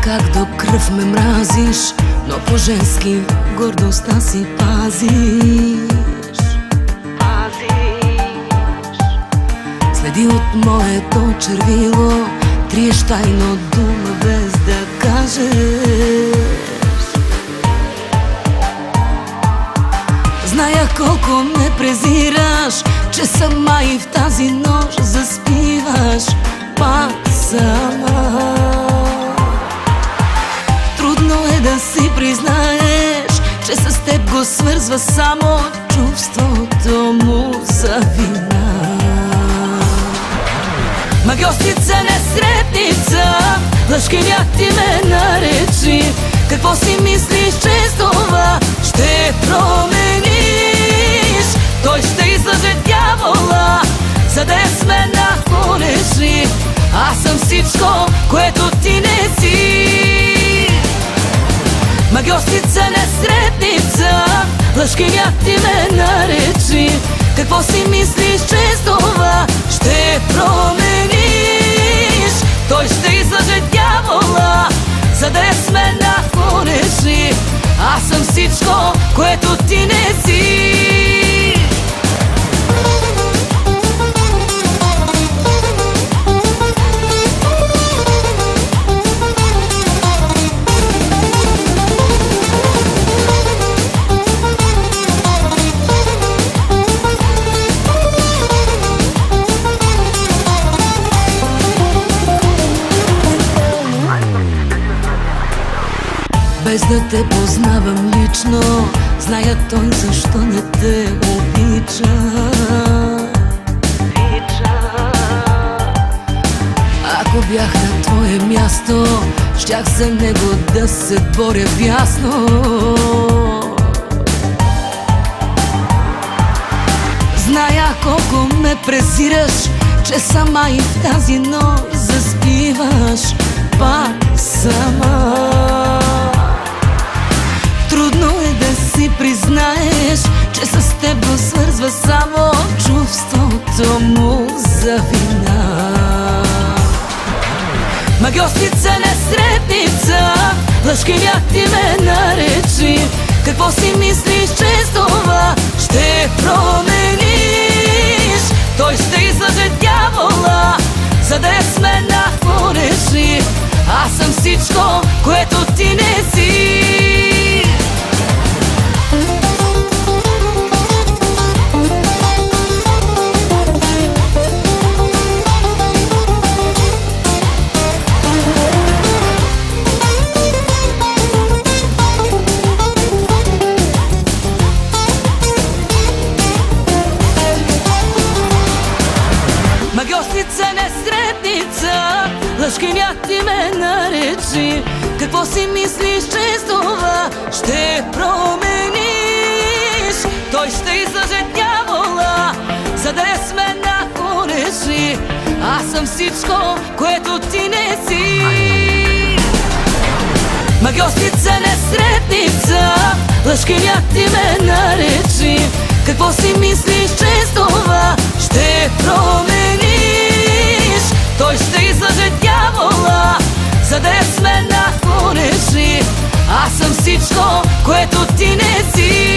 как до кръв ме мразиш, но по-женски гордостта си пазиш. Следи от моето червило, триеш тайно дума без да кажеш. Зная колко ме презираш, че сама и в тази нощ заспиваш пак сама. Трудно е да си признаеш, че с теб го свързва само чувството му за вина. Магьосница, несретница, лъжкиня ти ме наречи. Какво си мислиш, че с това ще промениш? Той ще излъже дявола, за да я с мен нахонеши. Аз съм всичко, което ти не си. Магьосница, несретница, лъжкиня ти ме наречи. Какво си мислиш, че с това ще промениш? Той ще излъже дявола, за да я с мен нахонеши. Аз съм всичко, което ти не си. Без да те познавам лично, зная той защо не те обича. Ако бях на твое място, щях за него да се боря бясно. Зная колко ме презираш, че сама и в тази нощ заспиваш пак сама. Трудно е да си признаеш, че с теб го свързва само чувството му за вина. Магьосница, несретница, лъжкиня ти ме наречи. Какво си мислиш, че с това ще промениш? Той ще излъже дявола, за да я с мен нахонеши. Аз съм всичко, което ти не си. Магьосница, несретница, лъжкиня ти ме наречи. Какво си мислиш, че с това ще промениш? Той ще излъже дявола, за да я с мен нахонеши. Аз съм всичко, което ти не си. Магьосница, несретница, лъжкиня ти ме наречи. Какво си мислиш, че с това ще промениш? Той ще излъже дявола, за да я с мен нахонеши. Аз съм всичко, което ти не си.